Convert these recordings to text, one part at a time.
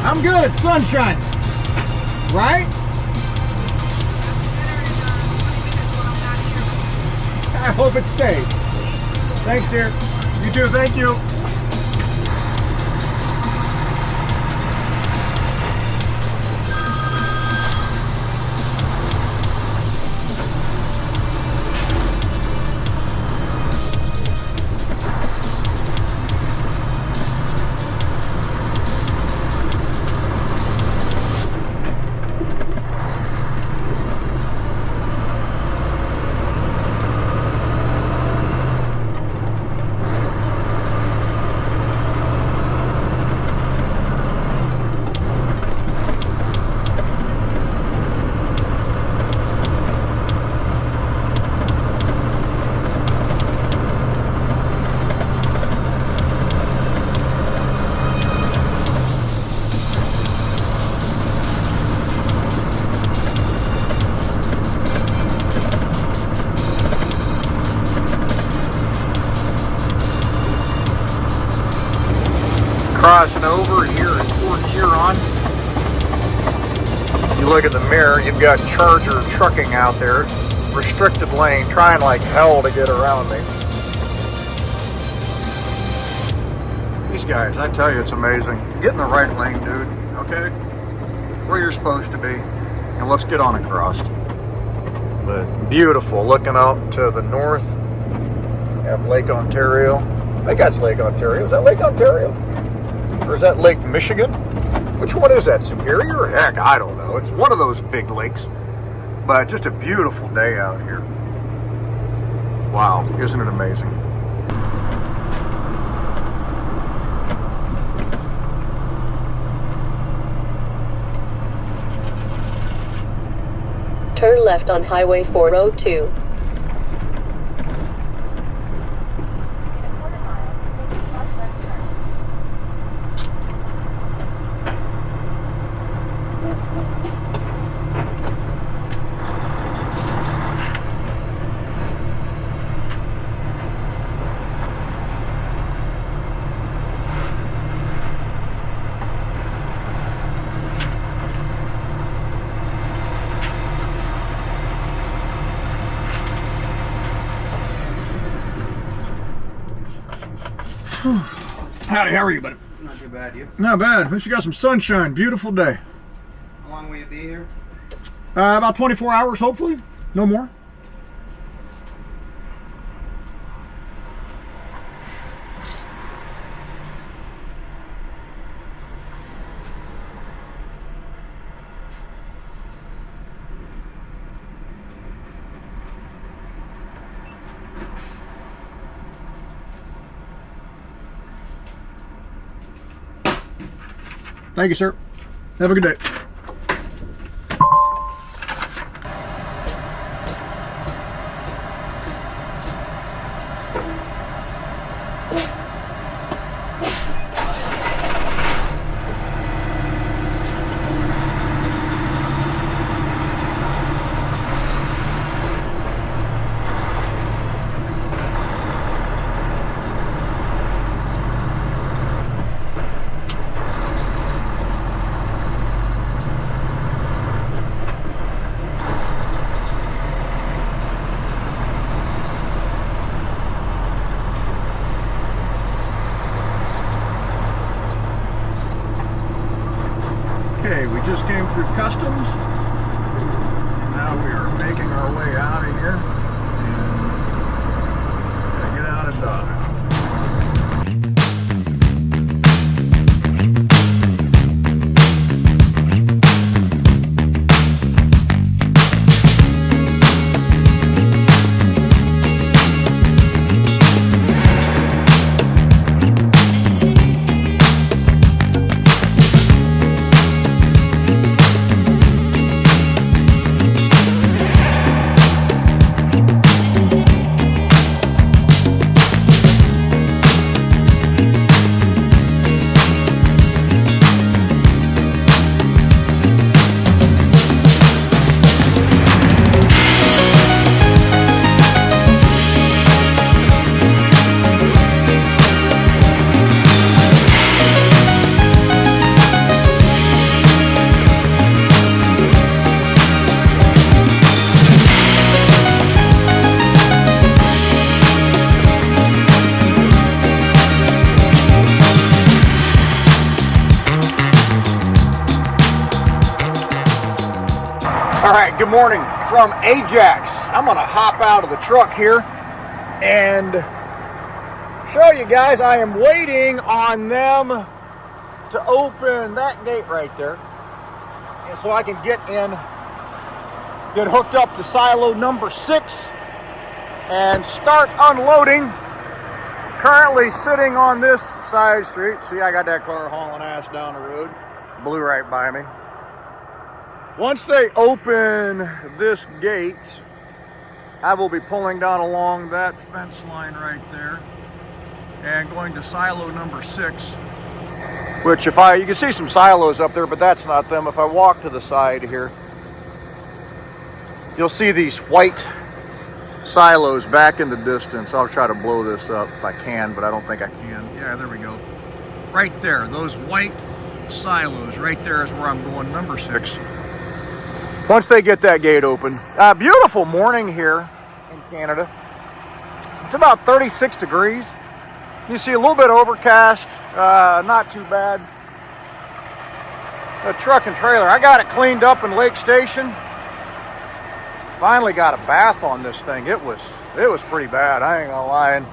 I'm good, sunshine, right? I hope it stays. Thanks, dear. You too, thank you. Crossing over here in Port Huron. You look at the mirror, you've got Charger trucking out there, restricted lane, trying like hell to get around me. These guys, I tell you, it's amazing. Get in the right lane, dude, okay? Where you're supposed to be, and let's get on across. But beautiful, looking out to the north, you have Lake Ontario. I think that's Lake Ontario. Is that Lake Ontario? Or is that Lake Michigan? Which one is that? Superior? Heck, I don't know. It's one of those big lakes. But just a beautiful day out here. Wow, isn't it amazing? Turn left on Highway 402. Howdy, how are you, buddy? Not too bad, you? Not bad. At least you got some sunshine. Beautiful day. How long will you be here? About 24 hours, hopefully. No more. Thank you, sir. Have a good day. Okay, we just came through customs, and now we are making our way out of here, and gotta get out of Dodge. good morning from Ajax. I'm gonna hop out of the truck here and show you guys I am waiting on them to open that gate right there, and so I can get in, get hooked up to silo number 6 and start unloading. Currently sitting on this side street. See, I got that car hauling ass down the road. Blew right by me. Once they open this gate, I will be pulling down along that fence line right there and going to silo number 6, which you can see some silos up there, but that's not them. If I walk to the side here, you'll see these white silos back in the distance. I'll try to blow this up if I can, but I don't think I can. Yeah, there we go. Right there, those white silos, right there is where I'm going, number 6. Once they get that gate open. Beautiful morning here in Canada. It's about 36 degrees. You see a little bit overcast, not too bad. The truck and trailer, I got it cleaned up in Lake Station. Finally got a bath on this thing. It was pretty bad, I ain't gonna lie.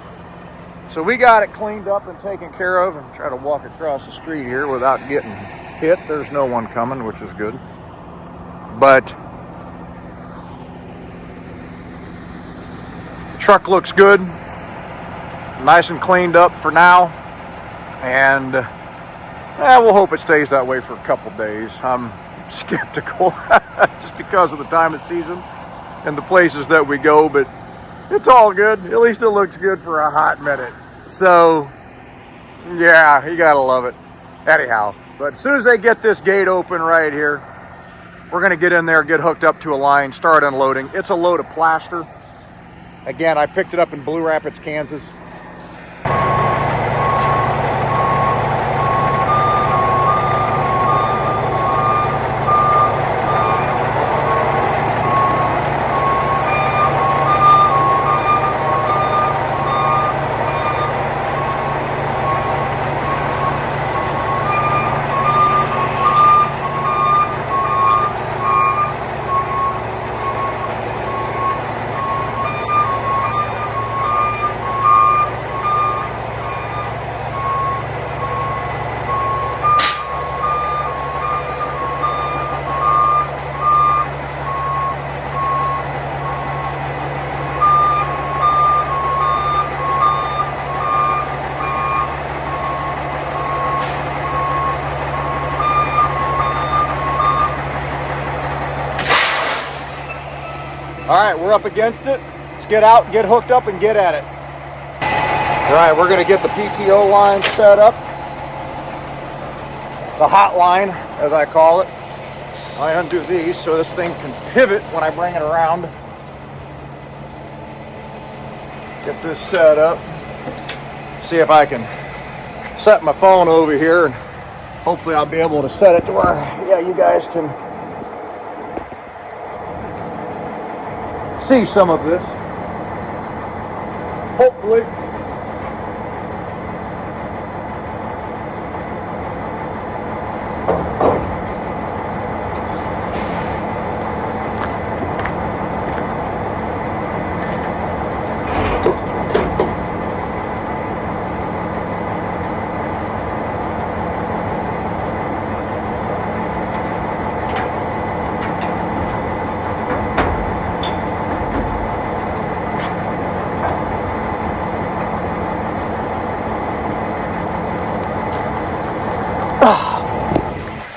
So we got it cleaned up and taken care of, and try to walk across the street here without getting hit. There's no one coming, which is good. But truck looks good, nice and cleaned up for now, and we'll hope it stays that way for a couple days. I'm skeptical just because of the time of season and the places that we go, but it's all good. At least it looks good for a hot minute. So yeah, you gotta love it. Anyhow, but as soon as they get this gate open right here, we're gonna get in there, get hooked up to a line, start unloading. It's a load of plaster. Again, I picked it up in Blue Rapids, Kansas. All right, we're up against it. Let's get out, get hooked up, and get at it. All right, we're gonna get the PTO line set up. The hot line, as I call it. I undo these so this thing can pivot when I bring it around. Get this set up. See if I can set my phone over here, and hopefully I'll be able to set it to where, yeah, you guys can see some of this. Hopefully.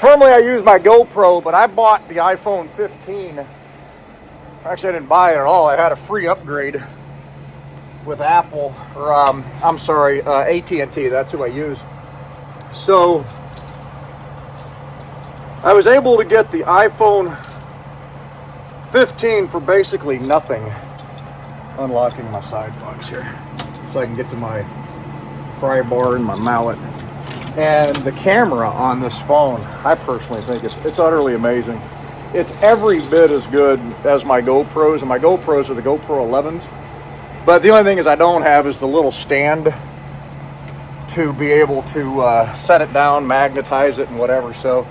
Normally I use my GoPro, but I bought the iPhone 15. Actually, I didn't buy it at all. I had a free upgrade with Apple, or I'm sorry, AT&T. That's who I use. So I was able to get the iPhone 15 for basically nothing. Unlocking my side box here so I can get to my pry bar and my mallet. And the camera on this phone, I personally think it's utterly amazing. It's every bit as good as my GoPros, and my GoPros are the GoPro 11s. But the only thing is I don't have is the little stand to be able to set it down, magnetize it, and whatever. So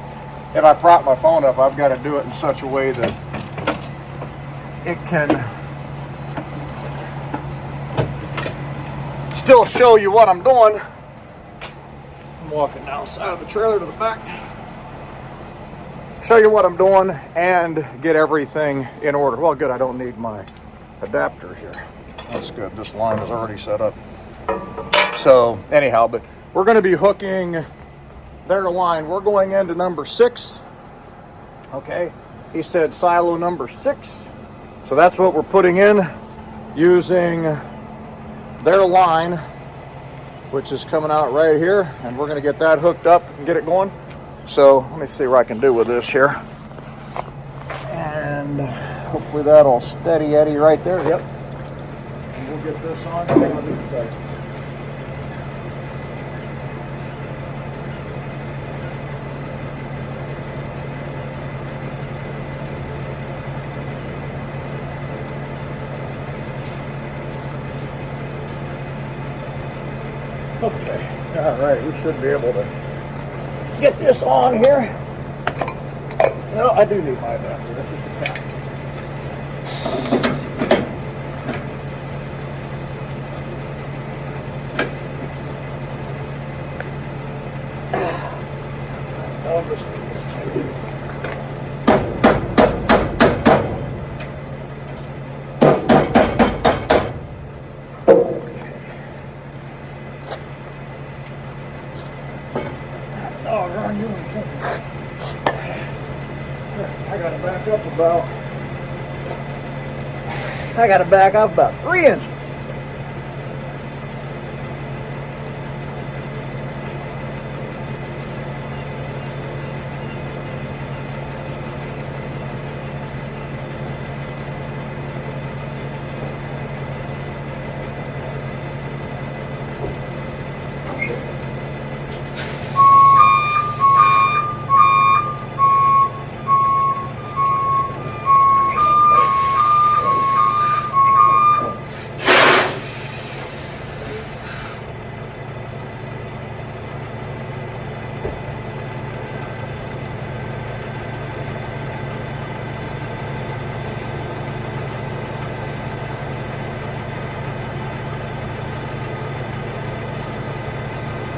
if I prop my phone up, I've got to do it in such a way that it can still show you what I'm doing. I'm walking down the side of the trailer to the back. Show you what I'm doing and get everything in order. Well, good, I don't need my adapter here. That's good, this line is already set up. So anyhow, but we're going to be hooking their line. We're going into number 6. Okay, he said silo number 6. So that's what we're putting in using their line, which is coming out right here. And we're going to get that hooked up and get it going. So let me see what I can do with this here. And hopefully that'll steady Eddie right there. Yep. And we'll get this on this side. Okay, all right, we should be able to get this on here. No, I do need my adapter, that's just a cap. Oh, this thing is tight. I gotta back up about 3 inches.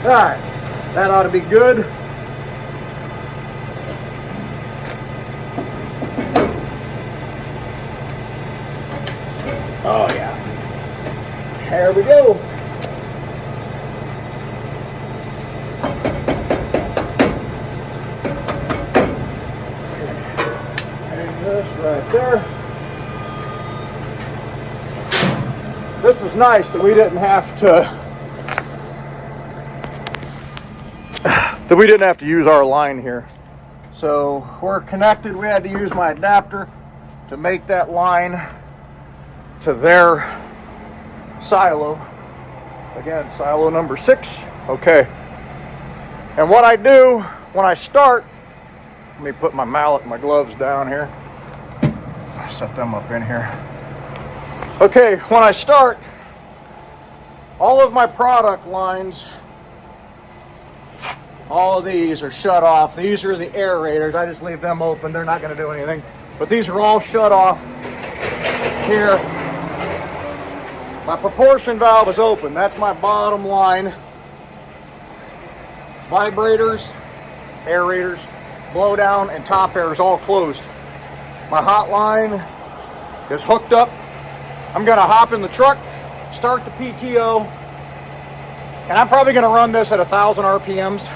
All right, that ought to be good. Oh yeah, there we go. And this right there. This is nice that we didn't have to use our line here. So we're connected. We had to use my adapter to make that line to their silo. Again, silo number 6. Okay. And what I do when I start, let me put my mallet and my gloves down here. I set them up in here. Okay, when I start, all of my product lines, all of these are shut off. These are the aerators. I just leave them open. They're not going to do anything. But these are all shut off here. My proportion valve is open. That's my bottom line. Vibrators, aerators, blow down, and top air is all closed. My hot line is hooked up. I'm going to hop in the truck, start the PTO, and I'm probably going to run this at 1,000 RPMs.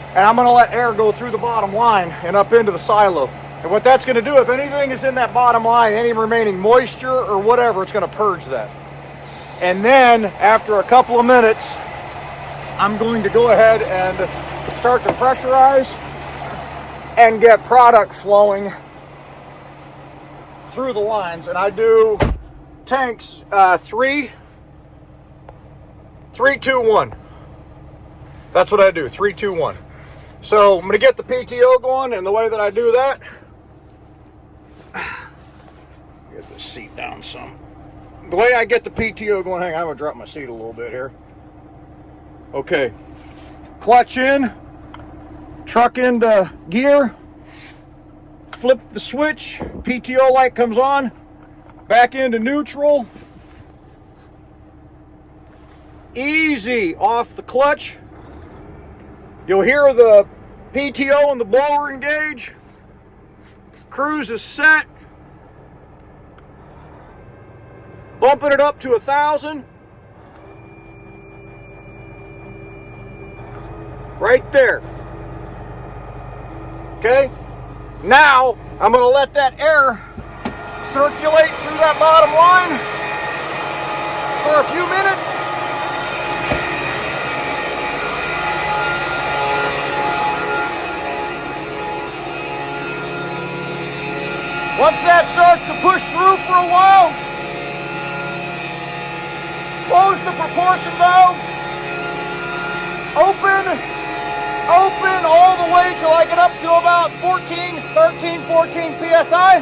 And I'm going to let air go through the bottom line and up into the silo. And what that's going to do, if anything is in that bottom line, any remaining moisture or whatever, it's going to purge that. And then, after a couple of minutes, I'm going to go ahead and start to pressurize and get product flowing through the lines. And I do tanks 3, 2, 1. That's what I do, 3, 2, 1. So I'm going to get the PTO going, and the way that I do that, get the seat down some. The way I get the PTO going, hang on, I'm going to drop my seat a little bit here. Okay, clutch in, truck into gear, flip the switch, PTO light comes on, back into neutral. Easy off the clutch. You'll hear the PTO and the blower engage. Cruise is set. Bumping it up to 1,000. Right there. Okay? Now, I'm going to let that air circulate through that bottom line for a few minutes. Once that starts to push through for a while, close the proportion valve, open all the way till I get up to about 13, 14 PSI.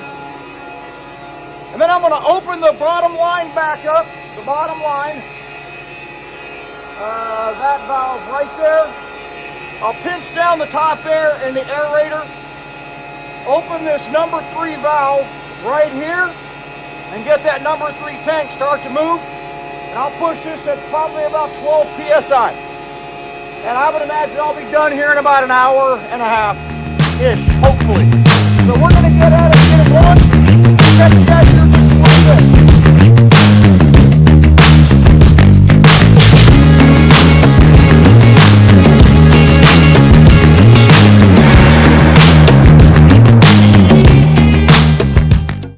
And then I'm going to open the bottom line back up, the bottom line, that valve right there. I'll pinch down the top air in the aerator, open this number 3 valve right here, and get that number 3 tank start to move. And I'll push this at probably about 12 PSI. And I would imagine I'll be done here in about an hour and a half-ish, hopefully. So we're going to get at it, get it going. Catch you guys here